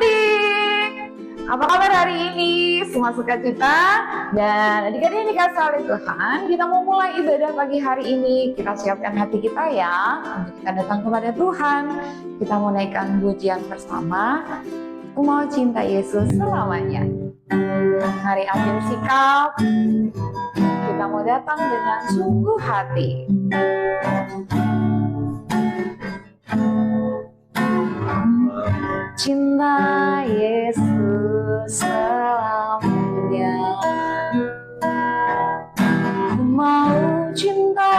adik-adik, apa kabar hari ini? Semua sukacita dan adik-adik yang dikasih oleh Tuhan. Kita mau mulai ibadah pagi hari ini. Kita siapkan hati kita ya untuk kita datang kepada Tuhan. Kita mau naikkan pujian bersama. Aku mau cinta Yesus selamanya. Mari ambil sikap. Kita mau datang dengan sungguh hati. Cinta Yesus selamanya. Aku mau cinta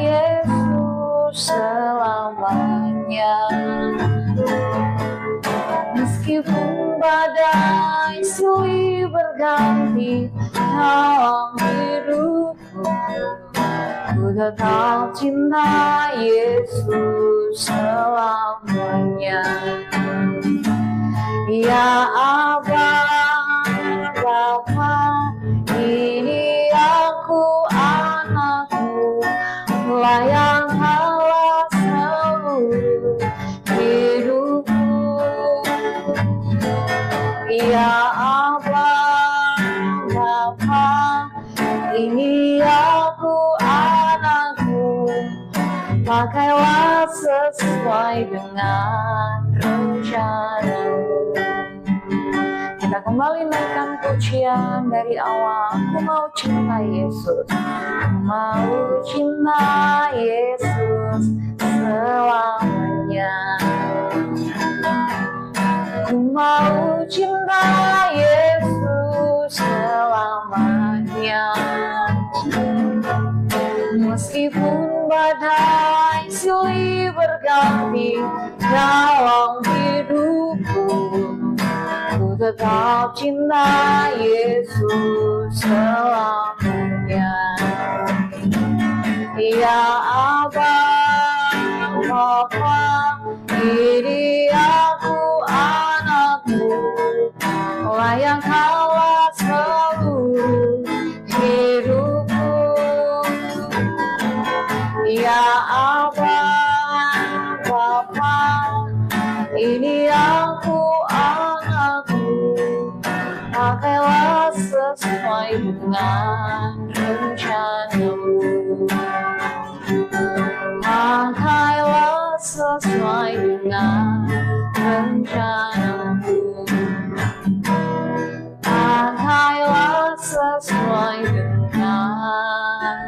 Yesus selamanya. Meskipun badai silih berganti dalam hidupku, ku tetap cinta Yesus selamanya. Ya Abah, Bapa, ini aku anakmu, layangkanlah seluruh hidupku. Ya Abah, Bapa, ini aku anakmu, pakailah sesuai dengan rencanamu. Kita kembali naikkan pujian dari awal. Aku mau cinta Yesus, aku mau cinta Yesus selamanya. Aku mau cinta Yesus selamanya. Meskipun badai silih berganti dalam hidupku, ku tetap cinta Yesus selamanya. Ya Abah, Bapa, ini aku anakmu, layangkanlah seluruh hidupku. Ya Abah, Bapa, ini aku anakmu, pakailah sesuai dengan rencanamu. Pakailah sesuai dengan rencanamu. Pakailah sesuai dengan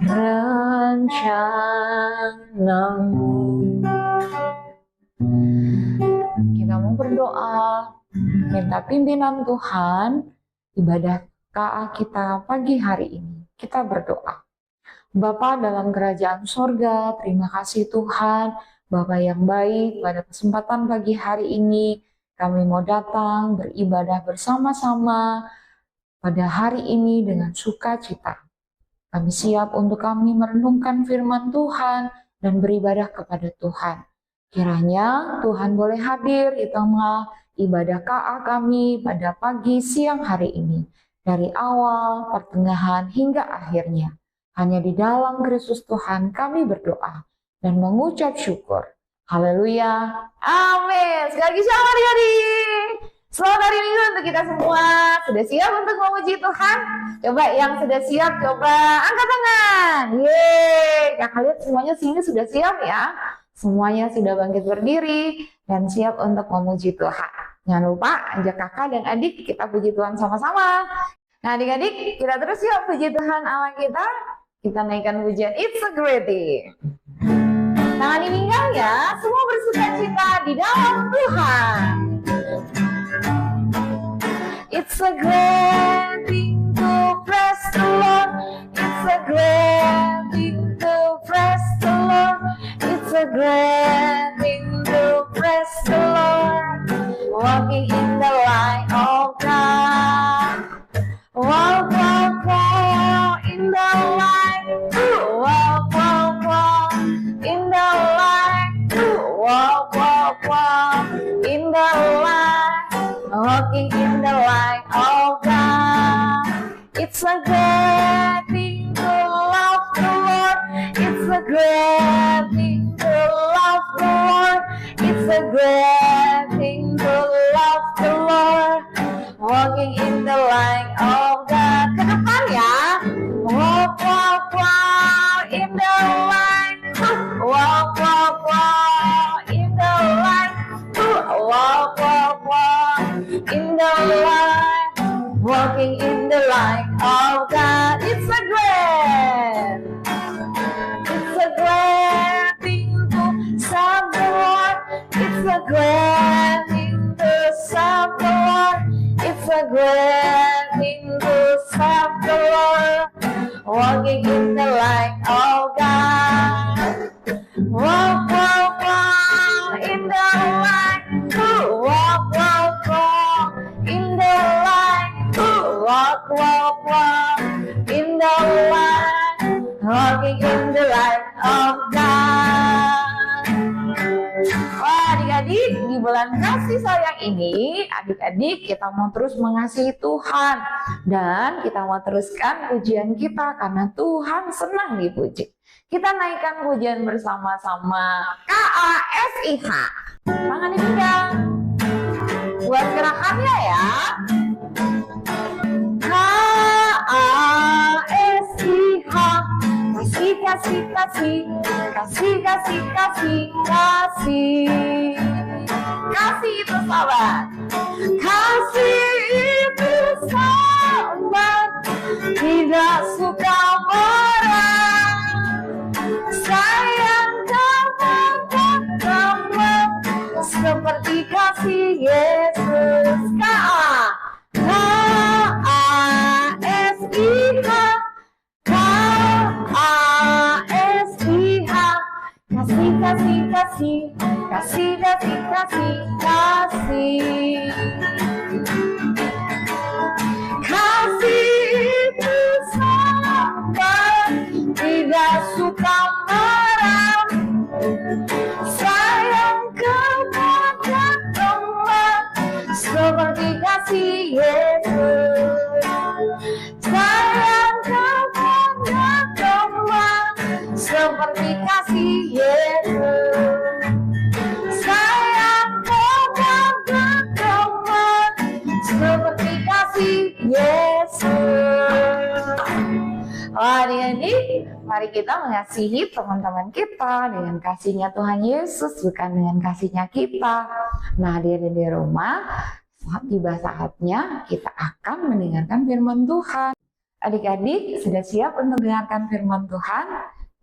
rencanamu. Kita mau berdoa, minta pimpinan Tuhan ibadah KA kita pagi hari ini. Kita berdoa. Bapa dalam kerajaan sorga, terima kasih Tuhan, Bapa yang baik, pada kesempatan pagi hari ini kami mau datang beribadah bersama-sama pada hari ini dengan sukacita. Kami siap untuk kami merenungkan firman Tuhan dan beribadah kepada Tuhan. Kiranya Tuhan boleh hadir di tengah ibadah KA kami pada pagi siang hari ini. Dari awal, pertengahan, hingga akhirnya. Hanya di dalam Kristus Tuhan kami berdoa dan mengucap syukur. Haleluya. Amin. Sekali lagi shalom adik-adik. Selamat hari Minggu untuk kita semua. Sudah siap untuk memuji Tuhan? Coba yang sudah siap, coba angkat tangan. Yeay. Kakak lihat semuanya sini sudah siap ya. Semuanya sudah bangkit berdiri dan siap untuk memuji Tuhan. Jangan lupa ajak kakak dan adik kita puji Tuhan sama-sama. Nah adik-adik kita terus yuk puji Tuhan Allah kita. Kita naikkan pujian It's a Great Day. Tangan diminggam ya, semua bersuka cita di dalam Tuhan. It's a great thing to praise the Lord. It's a great thing to praise the Lord. It's a great thing to praise the Lord. Walking in the light of God. Walk, walk, walk in the light. Walk, walk, walk in the light. Walk, walk, walk in the light. Walking in the light of God. It's a great thing to love the Lord. It's a great thing to love the Lord. It's a great thing walking in the light of God. Ke depan ya. Walk, walk, walk in the light. Walk, walk, walk in the light. Walk, walk, walk in the light. Walking in the light of God. It's a grand thing to serve the Lord. It's a grand thing to serve the Lord. It's a grand thing to serve the Lord. Walking in the light of God. Walk, walk, walk in the light. Walk, walk, walk in the light. Walk, walk, walk in the light. Walking in the light of God. Wah, adik-adik, di bulan kasih sayang ini, adik-adik kita mau terus mengasihi Tuhan. Dan kita mau teruskan pujian kita karena Tuhan senang dipuji. Kita naikkan pujian bersama-sama KASIH. Tangan dipegang. Buat gerakannya ya. KASIH. Kasih, kasih, kasih. Kasih, kasih, kasih, kasih. Kasih itu sahabat. Kasih itu sahabat. Tidak suka marah. Sayang teman-teman seperti kasih Yesus. KASIH. KASIH. Kasih, kasih, kasih. Kasih, kasih, kasih, kasih. Kasih itu sabar, tidak suka marah. Sayang kepada teman seperti kasih Yesus. Sayang kepada teman seperti kasih Yesus. Sayang kepada teman seperti kasih Yesus. Adik-adik, mari kita mengasihi teman-teman kita dengan kasihnya Tuhan Yesus, bukan dengan kasihnya kita. Nah, adik-adik di rumah, tiba saatnya kita akan mendengarkan firman Tuhan. Adik-adik sudah siap untuk mendengarkan firman Tuhan?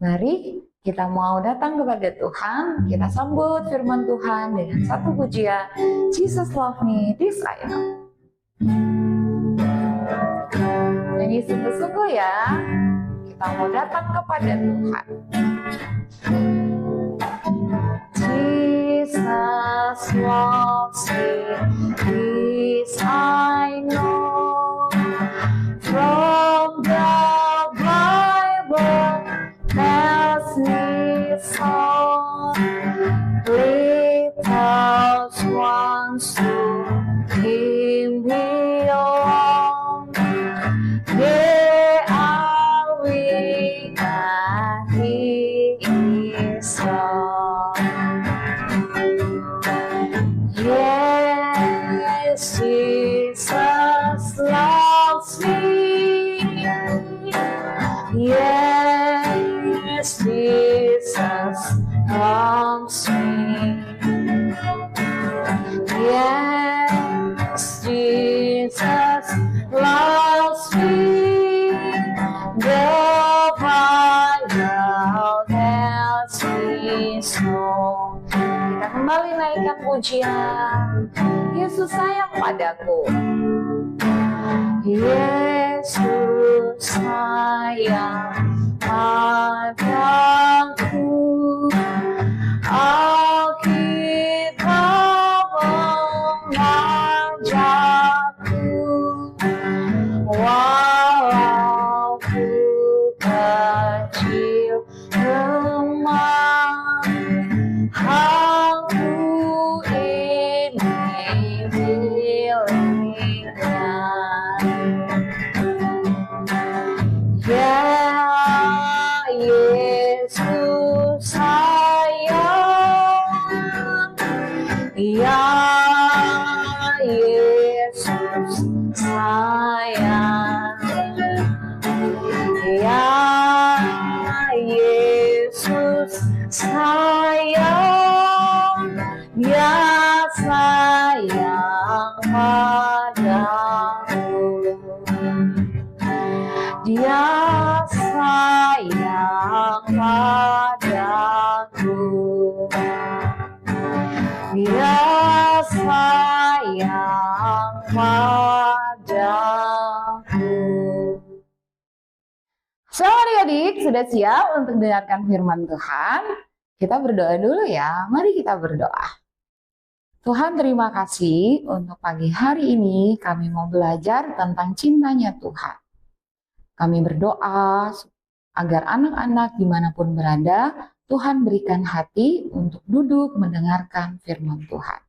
Mari kita mau datang kepada Tuhan, kita sambut firman Tuhan dengan satu pujian, Jesus Love Me, This I Know. Jadi sungguh-sungguh ya, kita mau datang kepada Tuhan. Jesus loves me, this I know, from the Bible tells me so. Little ones to Him belong, they are weak and He is strong. Yes, Jesus loves me. Yes, Jesus loves me. Yes, Jesus loves me. The Bible tells me so. Kita kembali naikkan pujian. Yesus sayang padaku. Yesus sayang padaku. Alkitab mengajarku, walau ku kecil lemah, aku ini miliknya. Ya Yesus sayang, dia sayang padaku. Dia sayang padaku. Dia sayang padaku. Selamat adik-adik, sudah siap untuk dengarkan firman Tuhan? Kita berdoa dulu ya. Mari kita berdoa. Tuhan, terima kasih untuk pagi hari ini kami mau belajar tentang cintanya Tuhan. Kami berdoa agar anak-anak dimanapun berada, Tuhan berikan hati untuk duduk mendengarkan firman Tuhan.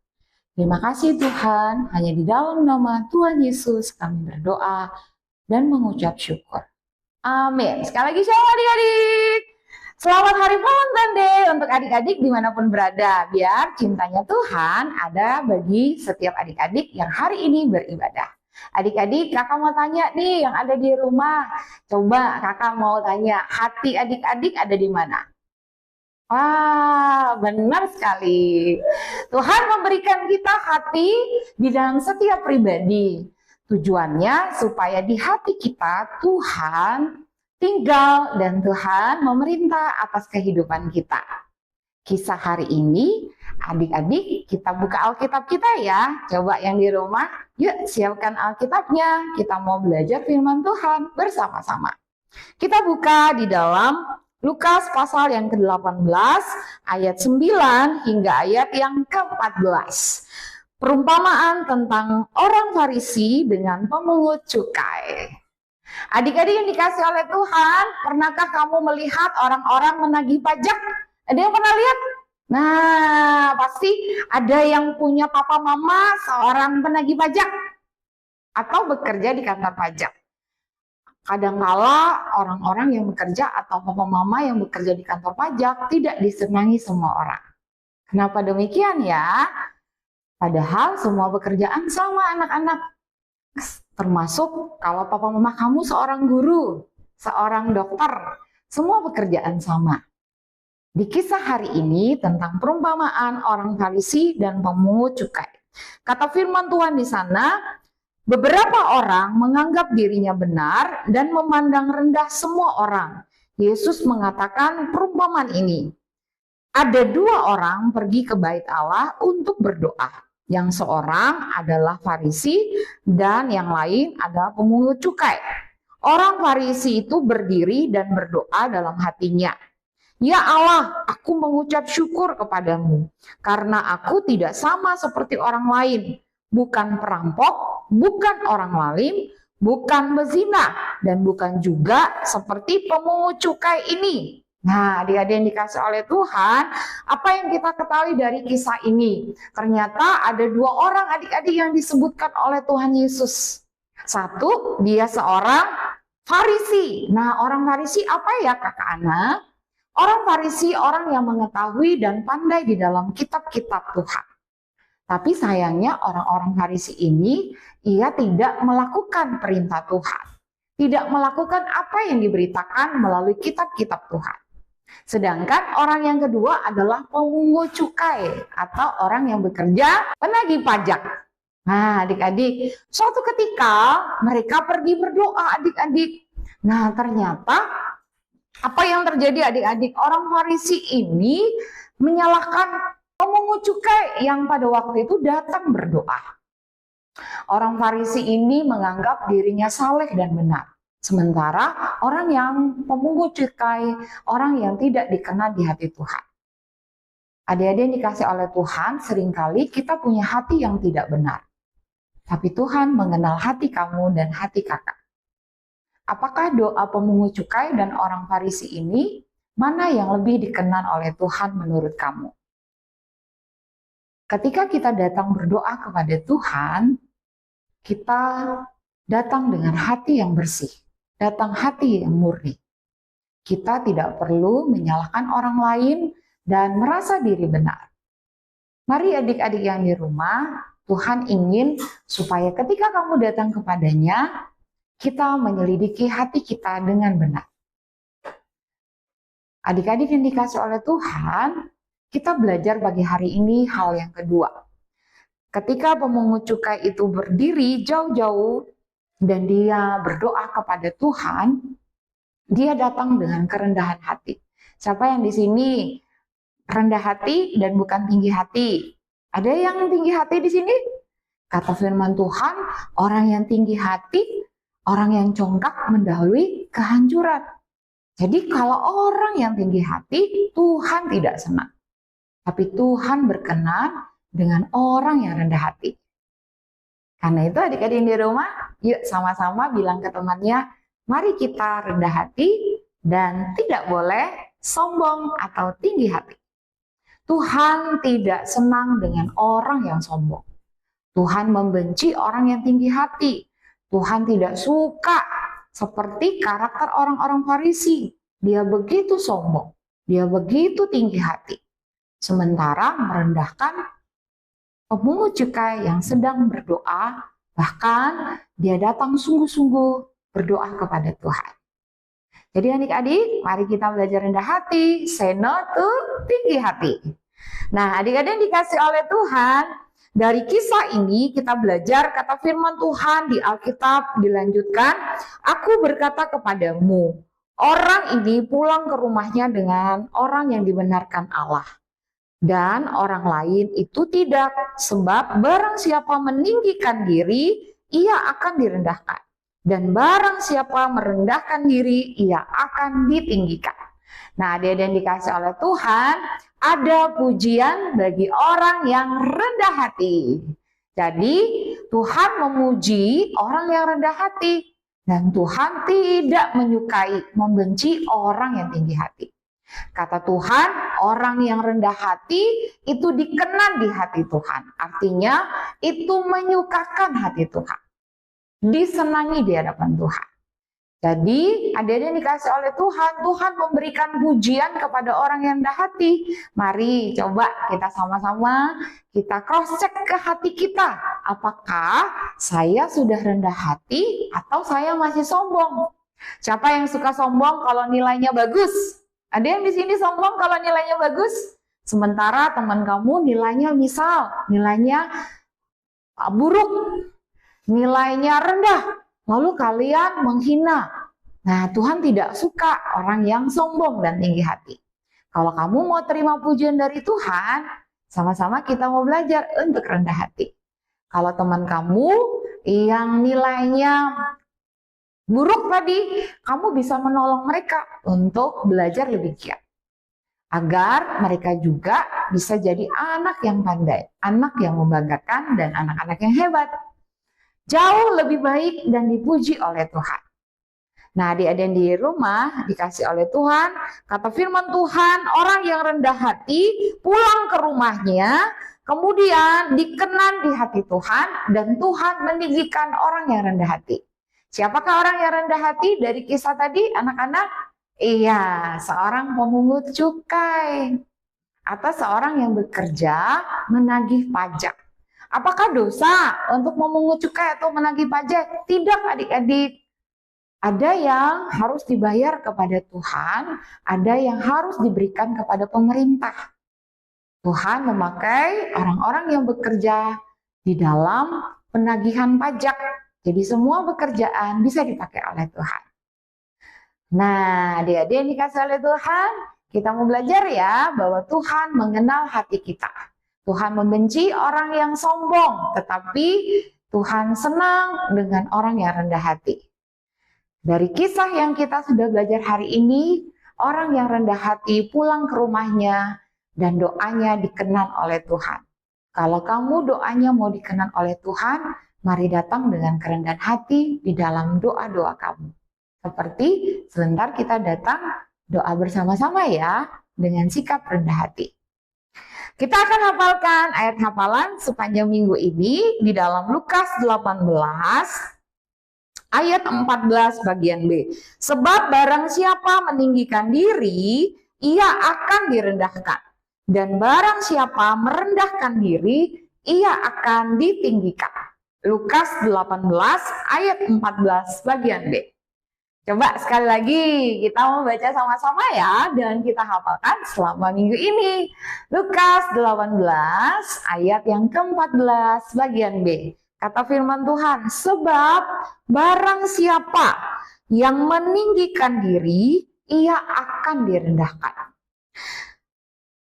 Terima kasih Tuhan, hanya di dalam nama Tuhan Yesus kami berdoa dan mengucap syukur. Amin. Sekali lagi shalom adik-adik. Selamat Hari Valentine Day untuk adik-adik dimanapun berada. Biar cintanya Tuhan ada bagi setiap adik-adik yang hari ini beribadah. Adik-adik, kakak mau tanya nih yang ada di rumah. Coba kakak mau tanya, hati adik-adik ada di mana? Wah, benar sekali. Tuhan memberikan kita hati di dalam setiap pribadi. Tujuannya supaya di hati kita Tuhan tinggal dan Tuhan memerintah atas kehidupan kita. Kisah hari ini, adik-adik kita buka Alkitab kita ya. Coba yang di rumah, yuk siapkan Alkitabnya. Kita mau belajar firman Tuhan bersama-sama. Kita buka di dalam Lukas pasal yang ke-18 ayat 9 hingga ayat yang ke-14. Perumpamaan tentang orang Farisi dengan pemungut cukai. Adik-adik yang dikasih oleh Tuhan, pernahkah kamu melihat orang-orang menagih pajak? Ada yang pernah lihat? Nah, pasti ada yang punya papa mama seorang penagih pajak atau bekerja di kantor pajak. Kadangkala orang-orang yang bekerja atau papa mama yang bekerja di kantor pajak tidak disenangi semua orang. Kenapa demikian ya? Padahal semua pekerjaan sama anak-anak. Termasuk kalau papa mama kamu seorang guru, seorang dokter, semua pekerjaan sama. Di kisah hari ini tentang perumpamaan orang Farisi dan pemungut cukai. Kata firman Tuhan di sana, beberapa orang menganggap dirinya benar dan memandang rendah semua orang. Yesus mengatakan perumpamaan ini. Ada dua orang pergi ke bait Allah untuk berdoa. Yang seorang adalah Farisi dan yang lain adalah pemungut cukai. Orang Farisi itu berdiri dan berdoa dalam hatinya. Ya Allah, aku mengucap syukur kepadamu karena aku tidak sama seperti orang lain. Bukan perampok, bukan orang lalim, bukan bezina, dan bukan juga seperti pemungut cukai ini. Nah, adik-adik yang dikasih oleh Tuhan, apa yang kita ketahui dari kisah ini? Ternyata ada dua orang adik-adik yang disebutkan oleh Tuhan Yesus. Satu, dia seorang Farisi. Nah, orang Farisi apa ya kakak Ana? Orang Farisi orang yang mengetahui dan pandai di dalam kitab-kitab Tuhan. Tapi sayangnya orang-orang Farisi ini, ia tidak melakukan perintah Tuhan. Tidak melakukan apa yang diberitakan melalui kitab-kitab Tuhan. Sedangkan orang yang kedua adalah pemungut cukai atau orang yang bekerja penagih pajak. Nah adik-adik, suatu ketika mereka pergi berdoa adik-adik. Nah ternyata apa yang terjadi adik-adik? Orang Farisi ini menyalahkan pemungut cukai yang pada waktu itu datang berdoa. Orang Farisi ini menganggap dirinya saleh dan benar. Sementara orang yang pemungut cukai, orang yang tidak dikenal di hati Tuhan. Adik-adik yang dikasih oleh Tuhan, seringkali kita punya hati yang tidak benar. Tapi Tuhan mengenal hati kamu dan hati kakak. Apakah doa pemungut cukai dan orang Farisi ini, mana yang lebih dikenal oleh Tuhan menurut kamu? Ketika kita datang berdoa kepada Tuhan, kita datang dengan hati yang bersih. Datang hati yang murni. Kita tidak perlu menyalahkan orang lain dan merasa diri benar. Mari adik-adik yang di rumah, Tuhan ingin supaya ketika kamu datang kepadanya, kita menyelidiki hati kita dengan benar. Adik-adik yang dikasih oleh Tuhan, kita belajar pagi hari ini hal yang kedua. Ketika pemungut cukai itu berdiri jauh-jauh dan dia berdoa kepada Tuhan, dia datang dengan kerendahan hati. Siapa yang di sini rendah hati dan bukan tinggi hati? Ada yang tinggi hati di sini? Kata firman Tuhan, orang yang tinggi hati, orang yang congkak mendahului kehancuran. Jadi kalau orang yang tinggi hati, Tuhan tidak senang. Tapi Tuhan berkenan dengan orang yang rendah hati. Karena itu adik-adik di rumah, yuk sama-sama bilang ke temannya, mari kita rendah hati dan tidak boleh sombong atau tinggi hati. Tuhan tidak senang dengan orang yang sombong. Tuhan membenci orang yang tinggi hati. Tuhan tidak suka seperti karakter orang-orang Farisi. Dia begitu sombong, dia begitu tinggi hati. Sementara merendahkan pemungut cukai yang sedang berdoa, bahkan dia datang sungguh-sungguh berdoa kepada Tuhan. Jadi adik-adik, mari kita belajar rendah hati, say no to tinggi hati. Nah, adik-adik yang dikasih oleh Tuhan, dari kisah ini kita belajar kata firman Tuhan di Alkitab dilanjutkan, aku berkata kepadamu, orang ini pulang ke rumahnya dengan orang yang dibenarkan Allah. Dan orang lain itu tidak, sebab barang siapa meninggikan diri, ia akan direndahkan. Dan barang siapa merendahkan diri, ia akan ditinggikan. Nah, adik-adik yang dikasih oleh Tuhan, ada pujian bagi orang yang rendah hati. Jadi Tuhan memuji orang yang rendah hati. Dan Tuhan tidak menyukai, membenci orang yang tinggi hati. Kata Tuhan, orang yang rendah hati itu dikenan di hati Tuhan. Artinya itu menyukakan hati Tuhan. Disenangi di hadapan Tuhan. Jadi, adik-adik yang dikasih oleh Tuhan, Tuhan memberikan pujian kepada orang yang rendah hati. Mari coba kita sama-sama kita cross check ke hati kita. Apakah saya sudah rendah hati atau saya masih sombong? Siapa yang suka sombong kalau nilainya bagus? Ada yang di sini sombong kalau nilainya bagus? Sementara teman kamu nilainya nilainya buruk, nilainya rendah. Lalu kalian menghina. Nah, Tuhan tidak suka orang yang sombong dan tinggi hati. Kalau kamu mau terima pujian dari Tuhan, sama-sama kita mau belajar untuk rendah hati. Kalau teman kamu yang nilainya buruk tadi, kamu bisa menolong mereka untuk belajar lebih giat. Agar mereka juga bisa jadi anak yang pandai, anak yang membanggakan, dan anak-anak yang hebat. Jauh lebih baik dan dipuji oleh Tuhan. Nah, adik-adik di rumah dikasih oleh Tuhan, kata firman Tuhan, orang yang rendah hati pulang ke rumahnya, kemudian dikenan di hati Tuhan, dan Tuhan meninggikan orang yang rendah hati. Siapakah orang yang rendah hati dari kisah tadi, anak-anak? Iya, seorang pemungut cukai atau seorang yang bekerja menagih pajak. Apakah dosa untuk memungut cukai atau menagih pajak? Tidak, adik-adik. Ada yang harus dibayar kepada Tuhan, ada yang harus diberikan kepada pemerintah. Tuhan memakai orang-orang yang bekerja di dalam penagihan pajak. Jadi semua pekerjaan bisa dipakai oleh Tuhan. Nah, adik-adik yang dikasih oleh Tuhan, kita mau belajar ya bahwa Tuhan mengenal hati kita. Tuhan membenci orang yang sombong, tetapi Tuhan senang dengan orang yang rendah hati. Dari kisah yang kita sudah belajar hari ini, orang yang rendah hati pulang ke rumahnya dan doanya dikenan oleh Tuhan. Kalau kamu doanya mau dikenan oleh Tuhan, mari datang dengan kerendahan hati di dalam doa-doa kamu. Seperti sebentar kita datang doa bersama-sama ya, dengan sikap rendah hati. Kita akan hafalkan ayat hafalan sepanjang minggu ini di dalam Lukas 18 ayat 14 bagian B. Sebab barang siapa meninggikan diri, ia akan direndahkan. Dan barang siapa merendahkan diri, ia akan ditinggikan. Lukas 18 ayat 14 bagian B. Coba sekali lagi kita mau baca sama-sama ya, dan kita hafalkan selama minggu ini. Lukas 18 ayat yang ke-14 bagian B. Kata firman Tuhan, sebab barang siapa yang meninggikan diri, ia akan direndahkan.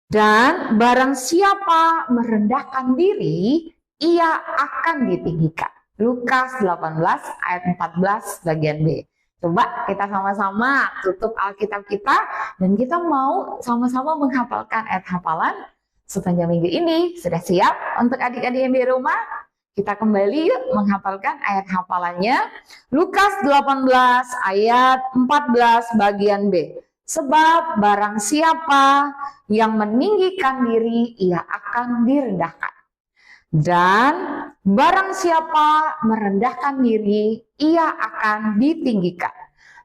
Dan barang siapa merendahkan diri, ia akan ditinggikan. Lukas 18 ayat 14 bagian B. Coba kita sama-sama tutup Alkitab kita dan kita mau sama-sama menghafalkan ayat hafalan sepanjang minggu ini. Sudah siap untuk adik-adik yang di rumah? Kita kembali yuk menghafalkan ayat hafalannya. Lukas 18 ayat 14 bagian B. Sebab barang siapa yang meninggikan diri, ia akan direndahkan. Dan barang siapa merendahkan diri, ia akan ditinggikan.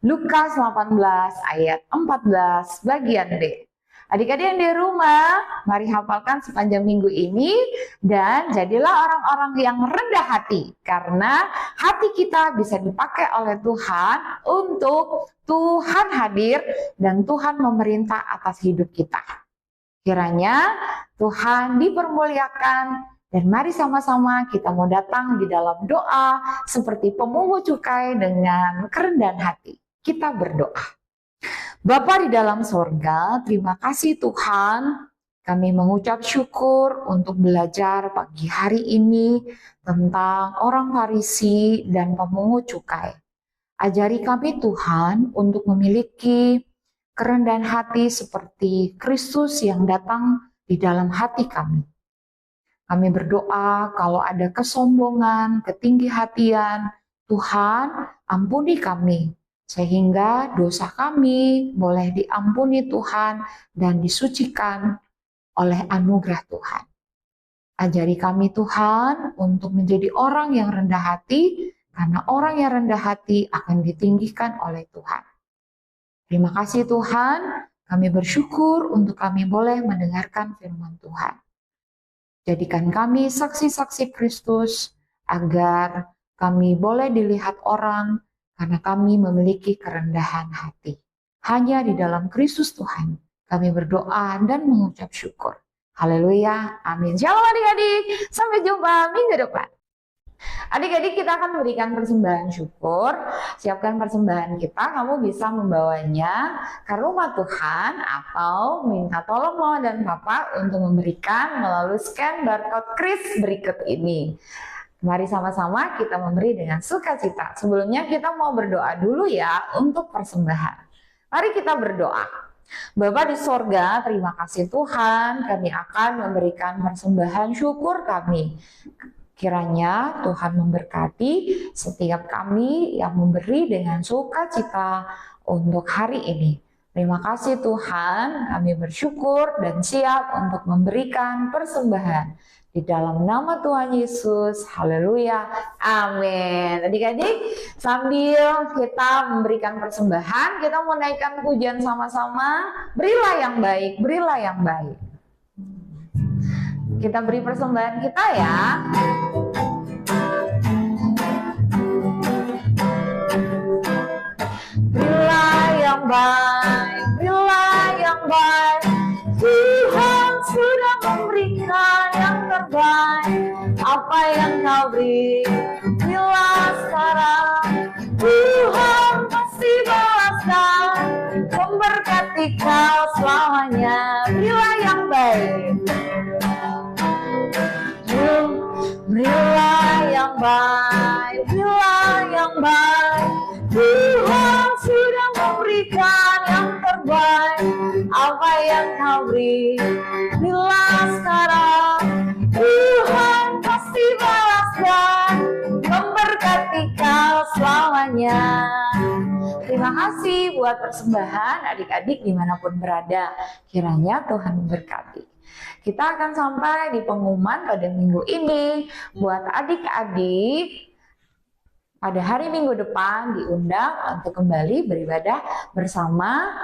Lukas 18 ayat 14 bagian D. Adik-adik yang di rumah, mari hafalkan sepanjang minggu ini dan jadilah orang-orang yang rendah hati, karena hati kita bisa dipakai oleh Tuhan untuk Tuhan hadir dan Tuhan memerintah atas hidup kita. Kiranya Tuhan dipermuliakan dan mari sama-sama kita mau datang di dalam doa seperti pemungut cukai dengan kerendahan hati. Kita berdoa. Bapa di dalam sorga, terima kasih Tuhan. Kami mengucap syukur untuk belajar pagi hari ini tentang orang Farisi dan pemungut cukai. Ajari kami Tuhan untuk memiliki kerendahan hati seperti Kristus yang datang di dalam hati kami. Kami berdoa kalau ada kesombongan, ketinggi-hatian, Tuhan ampuni kami. Sehingga dosa kami boleh diampuni Tuhan dan disucikan oleh anugerah Tuhan. Ajari kami Tuhan untuk menjadi orang yang rendah hati, karena orang yang rendah hati akan ditinggikan oleh Tuhan. Terima kasih Tuhan, kami bersyukur untuk kami boleh mendengarkan firman Tuhan. Jadikan kami saksi-saksi Kristus, agar kami boleh dilihat orang, karena kami memiliki kerendahan hati. Hanya di dalam Kristus Tuhan kami berdoa dan mengucap syukur. Haleluya, amin. Shalom adik-adik, sampai jumpa minggu depan. Adik-adik, kita akan memberikan persembahan syukur. Siapkan persembahan kita, kamu bisa membawanya ke rumah Tuhan atau minta tolong mama dan papa untuk memberikan melalui scan barcode kris berikut ini. Mari sama-sama kita memberi dengan sukacita. Sebelumnya kita mau berdoa dulu ya untuk persembahan. Mari kita berdoa. Bapa di sorga, terima kasih Tuhan, kami akan memberikan persembahan syukur kami. Kiranya Tuhan memberkati setiap kami yang memberi dengan sukacita untuk hari ini. Terima kasih Tuhan, kami bersyukur dan siap untuk memberikan persembahan. Di dalam nama Tuhan Yesus, haleluya, amin. Adik-adik, sambil kita memberikan persembahan, kita mau naikkan pujian sama-sama. Berilah yang baik, berilah yang baik. Kita beri persembahan kita ya. Berilah yang baik, berilah yang baik. Tuhan sudah memberikan yang terbaik. Apa yang kau beri, berilah sekarang. Tuhan pasti balaskan, memberkati kau selamanya. Berilah yang baik, berilah yang baik, berilah yang baik. Tuhan sudah memberikan yang terbaik. Apa yang kau beri, berilah sekarang. Tuhan pasti balaskan, memberkati kau selamanya. Terima kasih buat persembahan adik-adik dimanapun berada. Kiranya Tuhan memberkati. Kita akan sampai di pengumuman pada minggu ini. Buat adik-adik, pada hari Minggu depan diundang untuk kembali beribadah bersama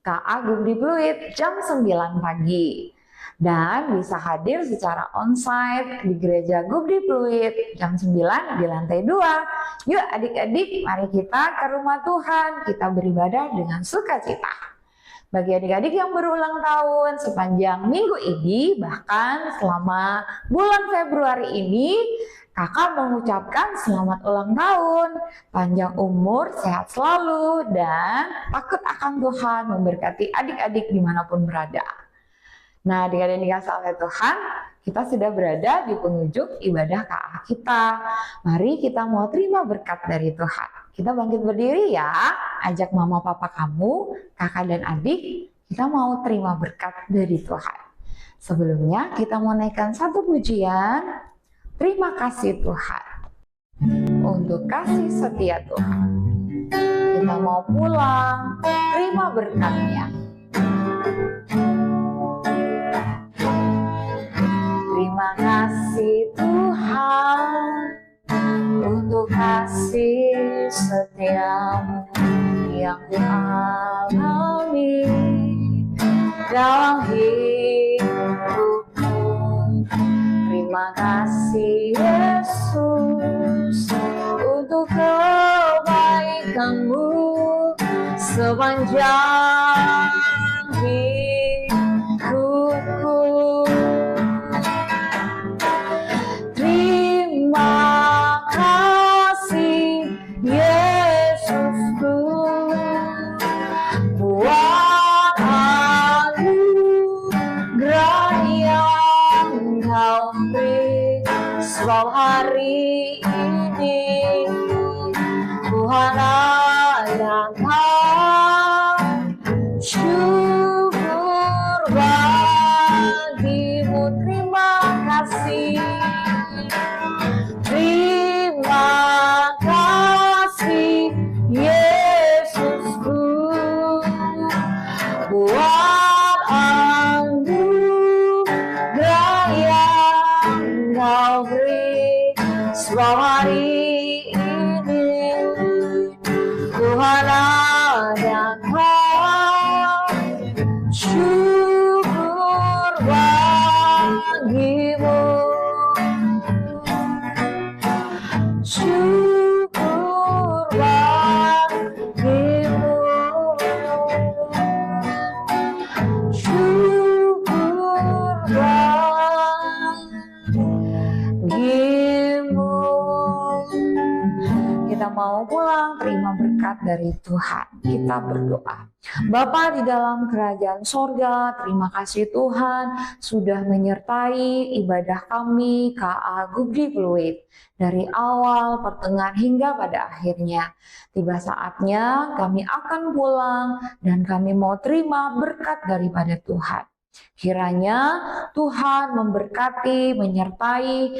Kak Agung di Pluit jam 9 pagi. Dan bisa hadir secara onsite di Gereja Gubdi Pluit jam 9 di lantai 2. Yuk adik-adik, mari kita ke rumah Tuhan, kita beribadah dengan sukacita. Bagi adik-adik yang berulang tahun sepanjang minggu ini, bahkan selama bulan Februari ini, kakak mengucapkan selamat ulang tahun, panjang umur, sehat selalu, dan takut akan Tuhan memberkati adik-adik dimanapun berada. Nah, adik-adik dikasih oleh Tuhan, kita sudah berada di penghujung ibadah KA kita. Mari kita mau terima berkat dari Tuhan. Kita bangkit berdiri ya, ajak mama papa kamu, kakak dan adik, kita mau terima berkat dari Tuhan. Sebelumnya kita mau naikkan satu pujian, terima kasih Tuhan untuk kasih setia Tuhan. Kita mau pulang, terima berkatnya. Terima kasih Tuhan untuk kasih setiamu yang ku alami dalam hidupku. Terima kasih Yesus untuk kebaikanmu sepanjang hidupku. Terima kasih Yesusku buat anugerah yang Kau beri. Sebab hari ini Tuhan ada Kau, syukur bagimu. Terima kasih. Terima kasih Yesusku buat anugerah yang Kau beri. Sebab hari ini Tuhan ada Kau, syukur bagimu. Syukur bagimu, syukur bagimu. Kita mau pulang, terima berkat dari Tuhan. Kita berdoa. Bapa di dalam kerajaan sorga, terima kasih Tuhan sudah menyertai ibadah kami KA Gubdi Pluit. Dari awal, pertengahan hingga pada akhirnya. Tiba saatnya kami akan pulang dan kami mau terima berkat daripada Tuhan. Kiranya Tuhan memberkati, menyertai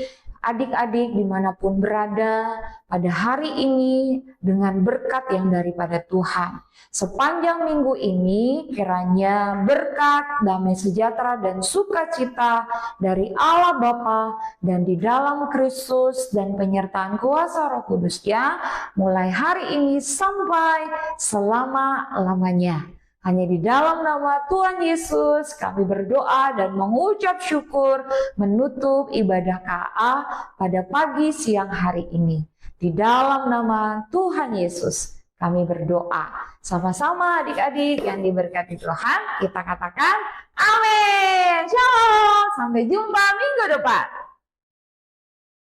adik-adik dimanapun berada pada hari ini dengan berkat yang daripada Tuhan. Sepanjang minggu ini kiranya berkat, damai sejahtera dan sukacita dari Allah Bapa dan di dalam Kristus dan penyertaan kuasa Roh Kudus-Nya mulai hari ini sampai selama-lamanya. Hanya di dalam nama Tuhan Yesus kami berdoa dan mengucap syukur menutup ibadah KA pada pagi siang hari ini. Di dalam nama Tuhan Yesus kami berdoa. Sama-sama adik-adik yang diberkati Tuhan, kita katakan amin. Shalom. Sampai jumpa minggu depan.